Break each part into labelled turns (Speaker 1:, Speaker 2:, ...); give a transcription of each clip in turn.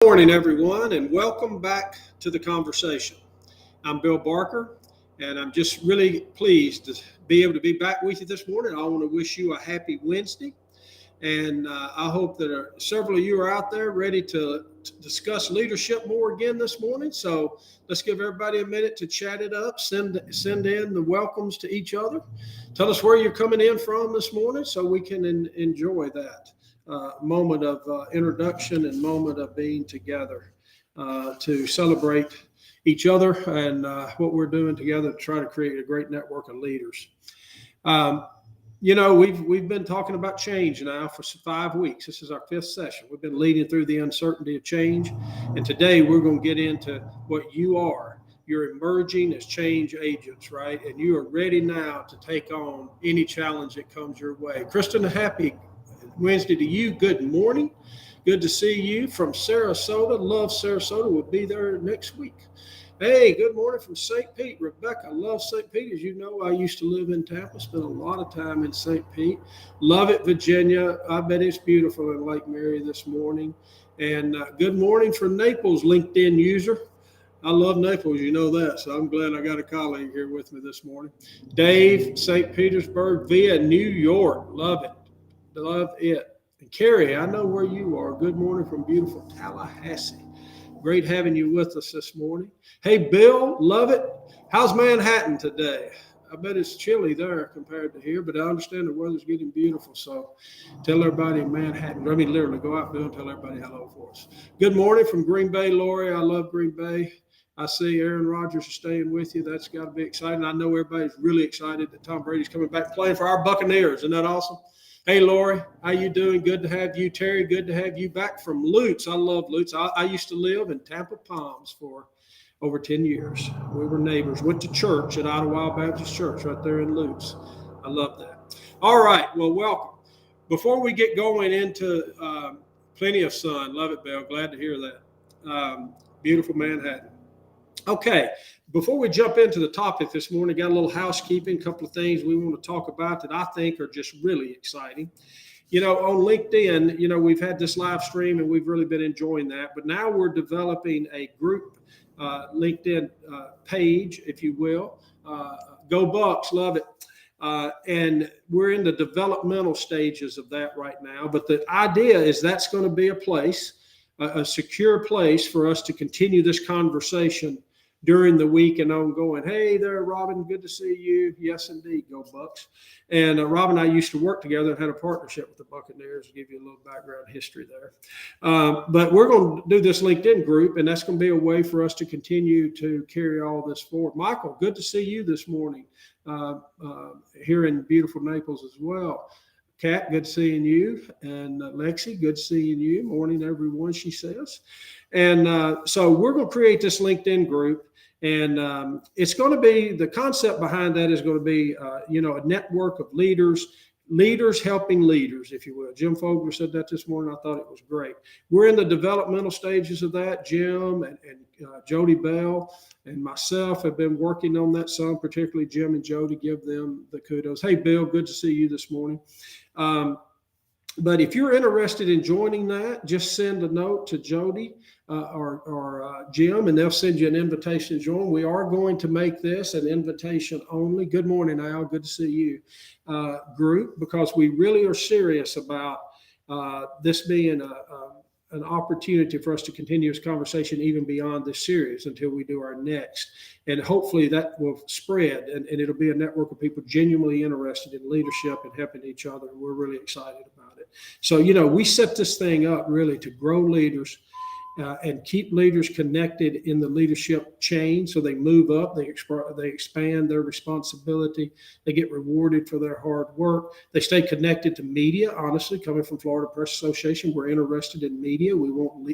Speaker 1: Good morning, everyone, and welcome back to the conversation. I'm Bill Barker, and I'm just really pleased to be able to be back with you this morning. I want to wish you a happy Wednesday, and I hope that several of you are out there ready to discuss leadership more again this morning. So let's give everybody a minute to chat it up, send in the welcomes to each other. Tell us where you're coming in from this morning so we can enjoy that moment of introduction and moment of being together to celebrate each other and what we're doing together to try to create a great network of leaders. Um, we've been talking about change now for 5 weeks. This is our 5th session. We've been leading through the uncertainty of change, and today we're going to get into what you are. You're emerging as change agents, right? And you are ready now to take on any challenge that comes your way. Kristen, happy Wednesday to you. Good morning. Good to see you from Sarasota. Love Sarasota. We'll be there next week. Hey, good morning from St. Pete. Rebecca, I love St. Pete. As you know, I used to live in Tampa, spent a lot of time in St. Pete. Love it, Virginia. I bet it's beautiful in Lake Mary this morning. And good morning from Naples, LinkedIn user. I love Naples, you know that, so I'm glad I got a colleague here with me this morning. Dave, St. Petersburg via New York. Love it. Love it. And Carrie, I know where you are. Good morning from beautiful Tallahassee. Great having you with us this morning. Hey, Bill, love it. How's Manhattan today? I bet it's chilly there compared to here, but I understand the weather's getting beautiful. So tell everybody in Manhattan, I mean, literally go out, Bill, and tell everybody hello for us. Good morning from Green Bay, Lori. I love Green Bay. I see Aaron Rodgers is staying with you. That's got to be exciting. I know everybody's really excited that Tom Brady's coming back playing for our Buccaneers. Isn't that awesome? Hey, Lori, how you doing? Good to have you. Terry, good to have you back from Lutz. I love Lutz. I used to live in Tampa Palms for over 10 years. We were neighbors. Went to church at Ottawa Baptist Church right there in Lutz. I love that. All right. Well, welcome. Before we get going into plenty of sun, love it, Bill. Glad to hear that. Beautiful Manhattan. Okay, before we jump into the topic this morning, got a little housekeeping, a couple of things we want to talk about that I think are just really exciting. You know, on LinkedIn, we've had this live stream and we've really been enjoying that, but now we're developing a group LinkedIn page, if you will. Go Bucks, love it. And we're in the developmental stages of that right now, but the idea is that's going to be a place, a secure place for us to continue this conversation during the week and ongoing. Hey there, Robin. Good to see you. Yes, indeed. Go Bucks. And Robin and I used to work together and had a partnership with the Buccaneers, to give you a little background history there. But we're going to do this LinkedIn group, and that's going to be a way for us to continue to carry all this forward. Michael, good to see you this morning here in beautiful Naples as well. Kat, good seeing you. And Lexi, good seeing you. Morning, everyone, she says. And so we're going to create this LinkedIn group. And it's going to be, the concept behind that is going to be, a network of leaders helping leaders, if you will. Jim Fogler said that this morning. I thought it was great. We're in the developmental stages of that. Jim and Jody Bell and myself have been working on that some, particularly Jim and Jody, give them the kudos. Hey, Bill, good to see you this morning. But if you're interested in joining that, just send a note to Jody or Jim, and they'll send you an invitation to join. We are going to make this an invitation only. Good morning, Al. Good to see you. Group, because we really are serious about this being an opportunity for us to continue this conversation even beyond this series until we do our next. And hopefully that will spread, and it'll be a network of people genuinely interested in leadership and helping each other. We're really excited about it. So, we set this thing up really to grow leaders and keep leaders connected in the leadership chain, so they move up, they expand their responsibility, they get rewarded for their hard work, they stay connected to media. Honestly, coming from Florida Press Association, we're interested in media. We want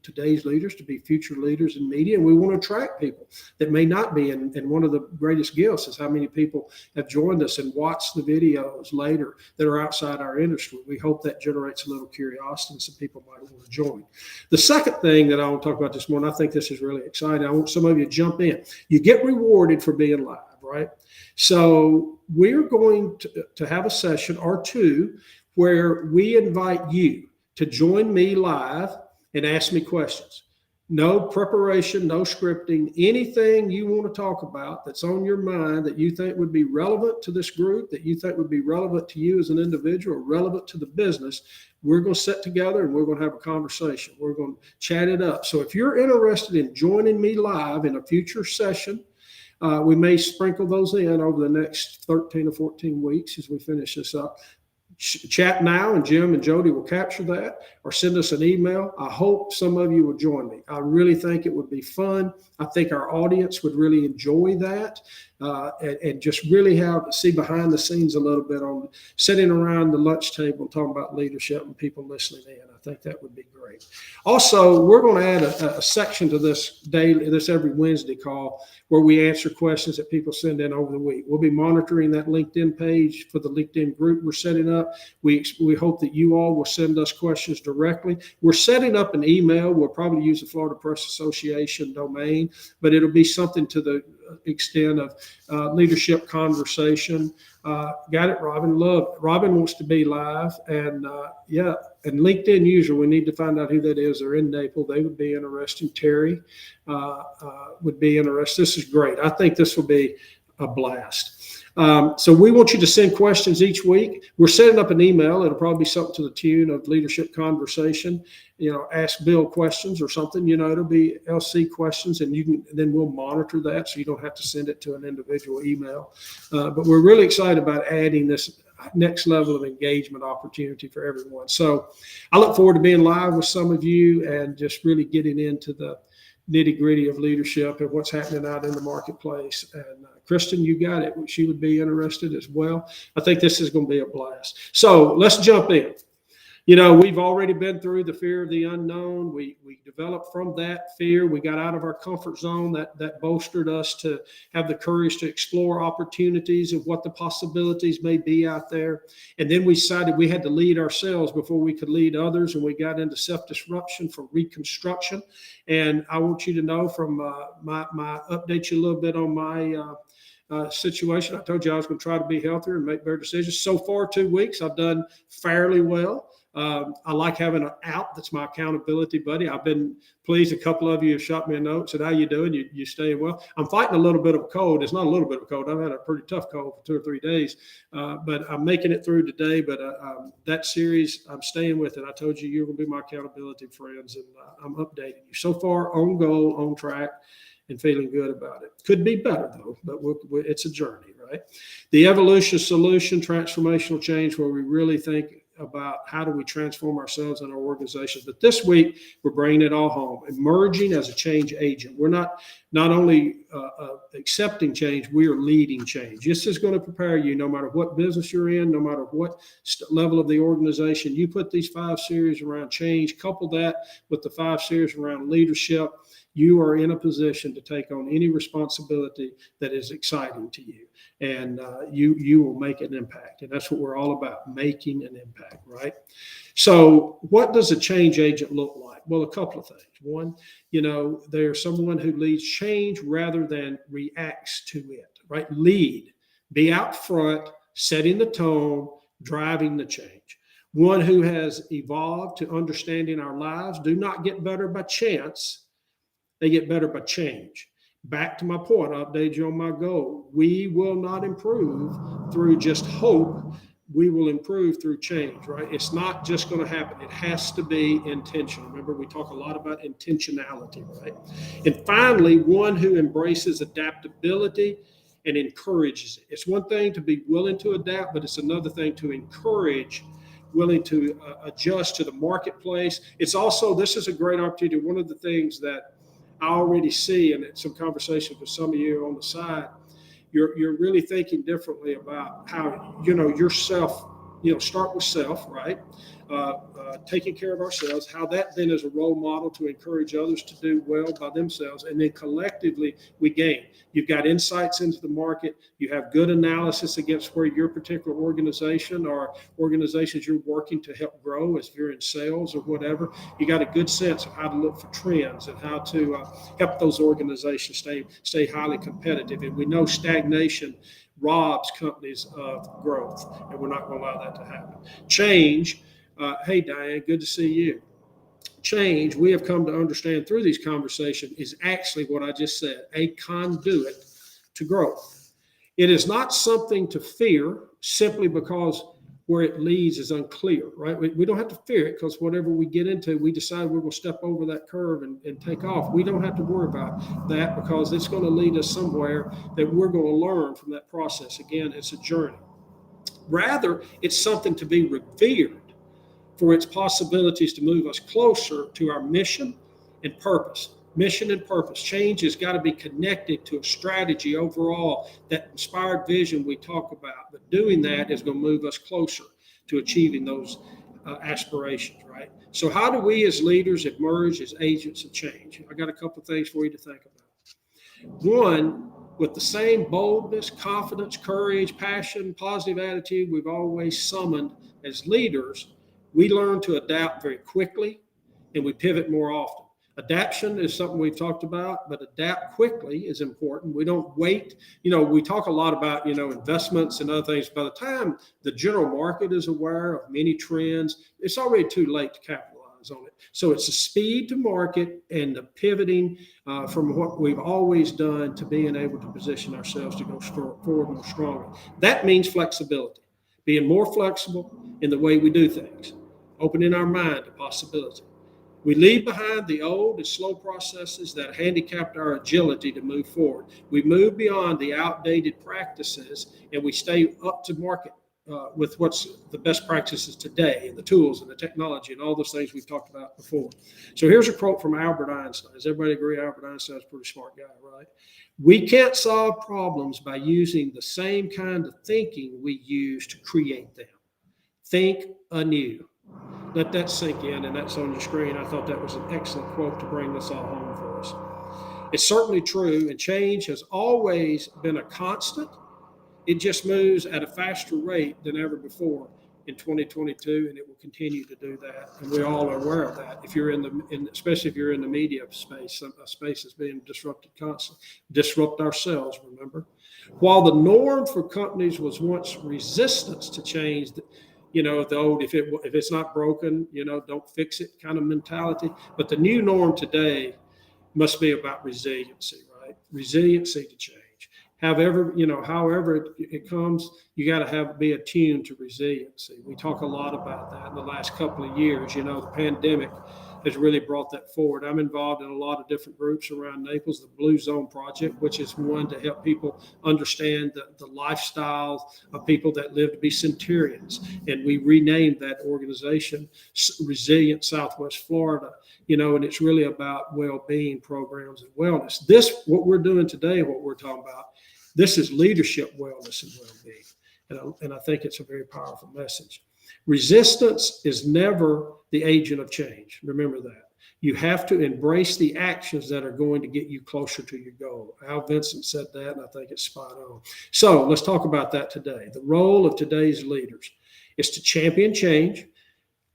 Speaker 1: today's leaders to be future leaders in media, and we want to attract people that may not be. And one of the greatest gifts is how many people have joined us and watched the videos later that are outside our industry. We hope that generates a little curiosity and some people might want to join. The second thing that I want to talk about this morning, I think this is really exciting. I want some of you to jump in. You get rewarded for being live, right? So we're going to have a session or two where we invite you to join me live and ask me questions. No preparation, no scripting, anything you want to talk about that's on your mind that you think would be relevant to this group, that you think would be relevant to you as an individual, or relevant to the business. We're going to sit together and we're going to have a conversation. We're going to chat it up. So if you're interested in joining me live in a future session, we may sprinkle those in over the next 13 or 14 weeks as we finish this up. Chat now, and Jim and Jody will capture that, or send us an email. I hope some of you will join me. I really think it would be fun. I think our audience would really enjoy that, and just really see behind the scenes a little bit on sitting around the lunch table talking about leadership and people listening in. I think that would be great. Also, we're going to add a section to this every Wednesday call where we answer questions that people send in over the week. We'll be monitoring that LinkedIn page for the LinkedIn group we're setting up. We hope that you all will send us questions directly. We're setting up an email. We'll probably use the Florida Press Association domain, but it'll be something to the extent of leadership conversation. Got it, Robin? Robin wants to be live, and and LinkedIn user, we need to find out who that is. They're in Naples. They would be interesting. Terry would be interested. This is great. I think this will be a blast. So we want you to send questions each week. We're setting up an email. It'll probably be something to the tune of Leadership Conversation. Ask Bill questions or something. It'll be LC questions, and then we'll monitor that, so you don't have to send it to an individual email. But we're really excited about adding this next level of engagement opportunity for everyone. So I look forward to being live with some of you and just really getting into the nitty-gritty of leadership and what's happening out in the marketplace. And Kristen, you got it. She would be interested as well. I think this is going to be a blast. So let's jump in. We've already been through the fear of the unknown. We developed from that fear. We got out of our comfort zone. That bolstered us to have the courage to explore opportunities of what the possibilities may be out there. And then we decided we had to lead ourselves before we could lead others. And we got into self-disruption for reconstruction. And I want you to know from my update you a little bit on my situation. I told you I was going to try to be healthier and make better decisions. So far, 2 weeks, I've done fairly well. I like having an out that's my accountability buddy. I've been pleased. A couple of you have shot me a note, said, how you doing? You staying well? I'm fighting a little bit of a cold. It's not a little bit of a cold. I've had a pretty tough cold for 2 or 3 days, but I'm making it through today. But that series, I'm staying with it. I told you, you're going to be my accountability friends, and I'm updating you. So far, on goal, on track, and feeling good about it. Could be better, though, but it's a journey, right? The evolution solution, transformational change, where we really think about how do we transform ourselves and our organizations. But this week, we're bringing it all home, emerging as a change agent. We're not only accepting change, we are leading change. This is going to prepare you no matter what business you're in, no matter what level of the organization. You put these 5 series around change, couple that with the 5 series around leadership, you are in a position to take on any responsibility that is exciting to you. And you will make an impact. And that's what we're all about, making an impact, right? So what does a change agent look like? Well, a couple of things. One, they're someone who leads change rather than reacts to it, right? Lead, be out front, setting the tone, driving the change. One who has evolved to understanding our lives do not get better by chance. They get better by change. Back to my point, I'll update you on my goal. We will not improve through just hope. We will improve through change, right? It's not just going to happen. It has to be intentional. Remember, we talk a lot about intentionality, right? And finally, one who embraces adaptability and encourages it. It's one thing to be willing to adapt, but it's another thing to encourage, willing to adjust to the marketplace. It's also, this is a great opportunity. One of the things that I already see, and some conversations with some of you on the side, you're really thinking differently about how, yourself, start with self, right? Taking care of ourselves, how that then is a role model to encourage others to do well by themselves. And then collectively we gain. You've got insights into the market. You have good analysis against where your particular organization or organizations you're working to help grow, as you're in sales or whatever. You got a good sense of how to look for trends and how to help those organizations stay highly competitive. And we know stagnation robs companies of growth, and we're not going to allow that to happen. Change. Hey, Diane, good to see you. change, we have come to understand through these conversations, is actually what I just said, a conduit to growth. It is not something to fear simply because where it leads is unclear, right? We don't have to fear it because whatever we get into, we decide we're going to step over that curve and take off. We don't have to worry about that because it's going to lead us somewhere that we're going to learn from that process. Again, it's a journey. Rather, it's something to be revered for its possibilities to move us closer to our mission and purpose. Mission and purpose. Change has got to be connected to a strategy overall, that inspired vision we talk about. But doing that is going to move us closer to achieving those aspirations, right? So, how do we as leaders emerge as agents of change? I got a couple of things for you to think about. One, with the same boldness, confidence, courage, passion, positive attitude we've always summoned as leaders, we learn to adapt very quickly and we pivot more often. Adaptation is something we've talked about, but adapt quickly is important. We don't wait. We talk a lot about, investments and other things. By the time the general market is aware of many trends, it's already too late to capitalize on it. So it's the speed to market and the pivoting from what we've always done to being able to position ourselves to go forward more strongly. That means flexibility, being more flexible in the way we do things, opening our mind to possibility. We leave behind the old and slow processes that handicapped our agility to move forward. We move beyond the outdated practices and we stay up to market with what's the best practices today and the tools and the technology and all those things we've talked about before. So here's a quote from Albert Einstein. Does everybody agree Albert Einstein's a pretty smart guy, right? We can't solve problems by using the same kind of thinking we use to create them. Think anew. Let that sink in, and that's on your screen. I thought that was an excellent quote to bring this all home for us. It's certainly true, and change has always been a constant. It just moves at a faster rate than ever before in 2022, and it will continue to do that. And we all are aware of that. If you're especially if you're in the media space, a space that's being disrupted constantly. Disrupt ourselves, remember? While the norm for companies was once resistance to change, the old, if it's not broken, don't fix it kind of mentality. But the new norm today must be about resiliency, right? Resiliency to change. However it comes, you got to be attuned to resiliency. We talk a lot about that in the last couple of years. The pandemic has really brought that forward. I'm involved in a lot of different groups around Naples, the Blue Zone Project, which is one to help people understand the lifestyle of people that live to be centurions. And we renamed that organization Resilient Southwest Florida, and it's really about well-being programs and wellness. What we're doing today, what we're talking about, this is leadership wellness and well-being. And I think it's a very powerful message. Resistance is never the agent of change. Remember that. You have to embrace the actions that are going to get you closer to your goal. Al Vincent said that, and I think it's spot on. So let's talk about that today. The role of today's leaders is to champion change.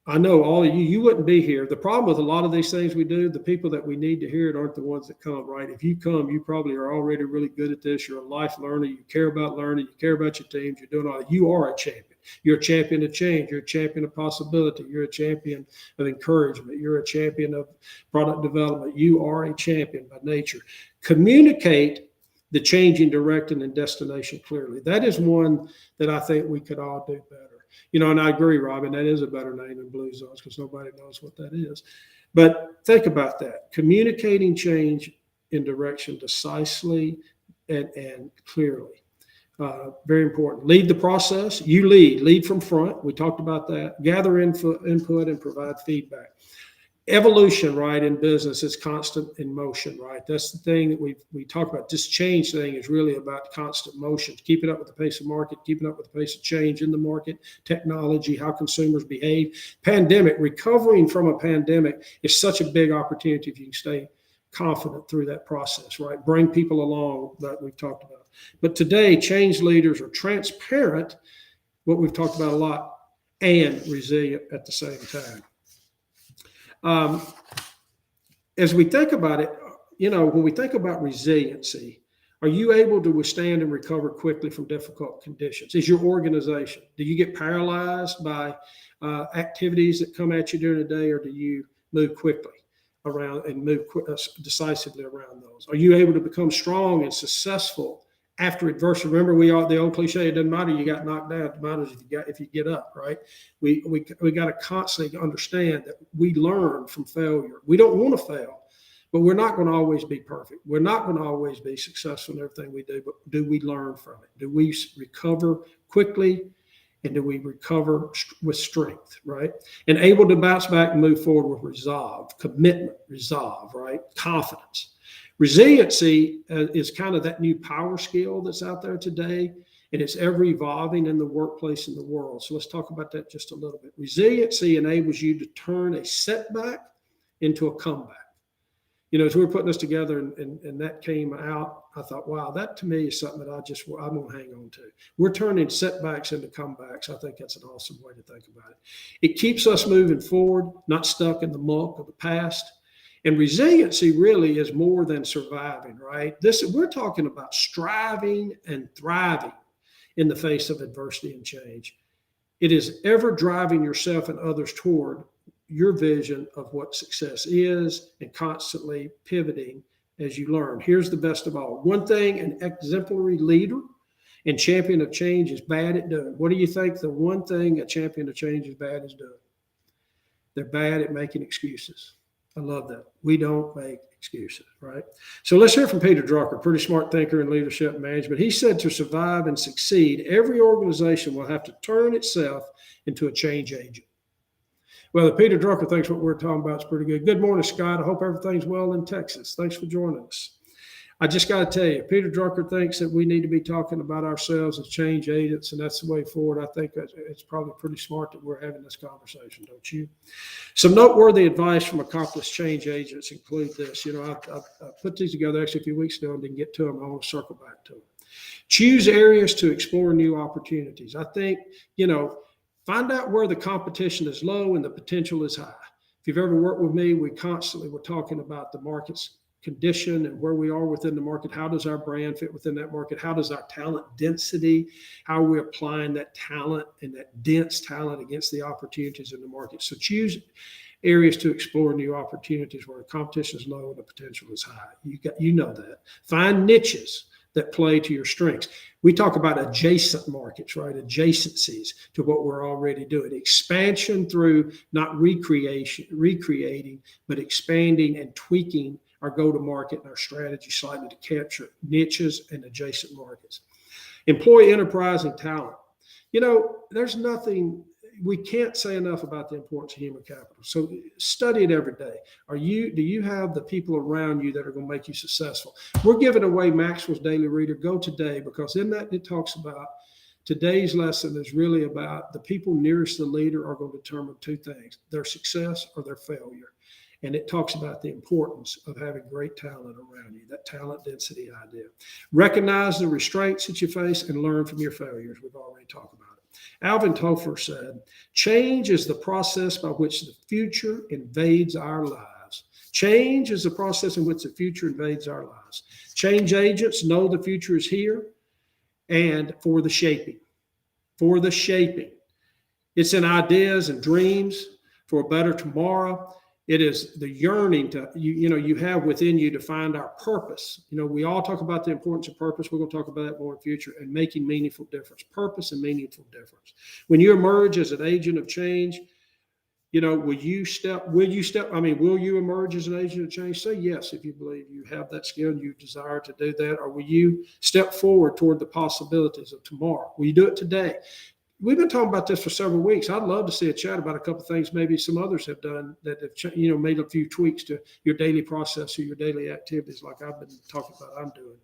Speaker 1: I know all of you wouldn't be here. The problem with a lot of these things we do, the people that we need to hear it aren't the ones that come, right? If you come, you probably are already really good at this. You're a life learner. You care about learning. You care about your teams. You're doing all that. You are a champion. You're a champion of change. You're a champion of possibility. You're a champion of encouragement. You're a champion of product development. You are a champion by nature. Communicate the changing direction and destination clearly. That is one that I think we could all do better. And I agree, Robin, that is a better name than Blue Zones because nobody knows what that is. But think about that. Communicating change in direction decisively and clearly. Very important. Lead the process. You lead from front. We talked about that. Gather input and provide feedback. Evolution, right, in business is constant in motion, right? That's the thing that we talk about. This change thing is really about constant motion, keeping up with the pace of market, keeping up with the pace of change in the market, technology, how consumers behave. Recovering from a pandemic is such a big opportunity if you can stay confident through that process, right? Bring people along that we've talked about. But today, change leaders are transparent, what we've talked about a lot, and resilient at the same time. As we think about it, when we think about resiliency, are you able to withstand and recover quickly from difficult conditions? Is your organization, do you get paralyzed by activities that come at you during the day, or do you move quickly around and move decisively around those? Are you able to become strong and successful after adversity? Remember, the old cliche, it doesn't matter you got knocked down, it matters if you get up, right? We got to constantly understand that we learn from failure. We don't want to fail, but we're not going to always be perfect. We're not going to always be successful in everything we do, but do we learn from it? Do we recover quickly? And do we recover with strength, right? And able to bounce back and move forward with resolve, commitment, right? Confidence. Resiliency is kind of that new power skill that's out there today, and it's ever evolving in the workplace and the world. So let's talk about that just a little bit. Resiliency enables you to turn a setback into a comeback. As we were putting this together and that came out, I thought, wow, that to me is something that I'm going to hang on to. We're turning setbacks into comebacks. I think that's an awesome way to think about it. It keeps us moving forward, not stuck in the muck of the past. And resiliency really is more than surviving, right? We're talking about striving and thriving in the face of adversity and change. It is ever driving yourself and others toward your vision of what success is and constantly pivoting as you learn. Here's the best of all. One thing an exemplary leader and champion of change is bad at doing. What do you think the one thing a champion of change is bad at doing? They're bad at making excuses. I love that. We don't make excuses, right? So let's hear from Peter Drucker, pretty smart thinker in leadership and management. He said to survive and succeed, every organization will have to turn itself into a change agent. Well, Peter Drucker thinks what we're talking about is pretty good. Good morning, Scott. I hope everything's well in Texas. Thanks for joining us. I just got to tell you, Peter Drucker thinks that we need to be talking about ourselves as change agents, and that's the way forward. I think it's probably pretty smart that we're having this conversation, don't you? Some noteworthy advice from accomplished change agents include this. I put these together actually a few weeks ago and didn't get to them. I want to circle back to them. Choose areas to explore new opportunities. I think, find out where the competition is low and the potential is high. If you've ever worked with me, we're talking about the market's condition and where we are within the market. How does our brand fit within that market? How does our talent density, how are we applying that talent and that dense talent against the opportunities in the market? So choose areas to explore new opportunities where the competition is low and the potential is high. You know that. Find niches that play to your strengths. We talk about adjacent markets, right? Adjacencies to what we're already doing. Expansion through not recreating, but expanding and tweaking our go-to-market and our strategy slightly to capture niches and adjacent markets. Employee enterprise and talent. There's nothing, we can't say enough about the importance of human capital. So study it every day. Do you have the people around you that are going to make you successful? We're giving away Maxwell's Daily Reader. Go today, because in that it talks about today's lesson is really about the people nearest the leader are going to determine two things: their success or their failure. And it talks about the importance of having great talent around you, that talent density idea. Recognize the restraints that you face and learn from your failures. We've already talked about it. Alvin Toffler said, change is the process by which the future invades our lives. Change is the process in which the future invades our lives. Change agents know the future is here and for the shaping. For the shaping. It's in ideas and dreams for a better tomorrow. It is the yearning to, you have within you to find our purpose. We all talk about the importance of purpose. We're going to talk about that more in the future, and making meaningful difference. Purpose and meaningful difference. When you emerge as an agent of change, will you emerge as an agent of change? Say yes if you believe you have that skill and you desire to do that. Or will you step forward toward the possibilities of tomorrow? Will you do it today? We've been talking about this for several weeks. I'd love to see a chat about a couple of things maybe some others have done that have, made a few tweaks to your daily process or your daily activities, like I've been talking about I'm doing.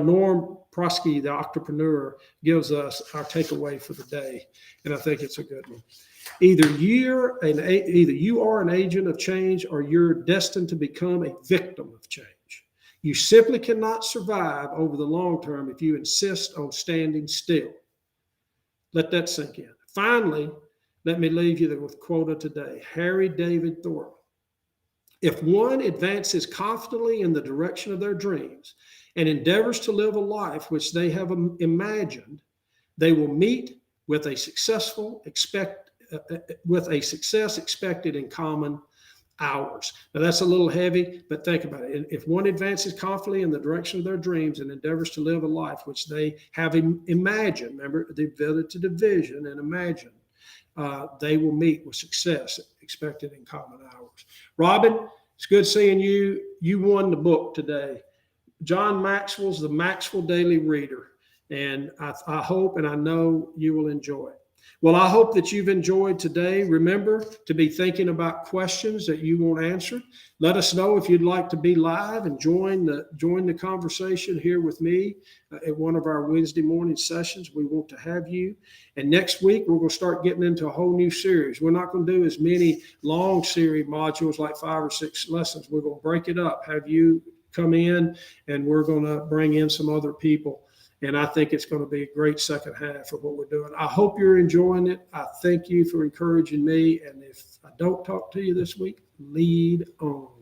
Speaker 1: Norm Prosky, the entrepreneur, gives us our takeaway for the day, and I think it's a good one. Either you are an agent of change, or you're destined to become a victim of change. You simply cannot survive over the long term if you insist on standing still. Let that sink in. Finally, let me leave you with a quote of today. Harry David Thoreau. If one advances confidently in the direction of their dreams and endeavors to live a life which they have imagined, they will meet with a success expected in common. hours. Now that's a little heavy, but think about it. If one advances confidently in the direction of their dreams and endeavors to live a life which they have imagined, remember the ability to vision and imagine, they will meet with success expected in common hours. Robin, it's good seeing you. You won the book today. John Maxwell's The Maxwell Daily Reader. And I hope and I know you will enjoy it. Well, I hope that you've enjoyed today. Remember to be thinking about questions that you want answered. Let us know if you'd like to be live and join the conversation here with me at one of our Wednesday morning sessions. We want to have you. And next week, we're going to start getting into a whole new series. We're not going to do as many long series modules like 5 or 6 lessons. We're going to break it up, have you come in, and we're going to bring in some other people. And I think it's going to be a great second half of what we're doing. I hope you're enjoying it. I thank you for encouraging me. And if I don't talk to you this week, lead on.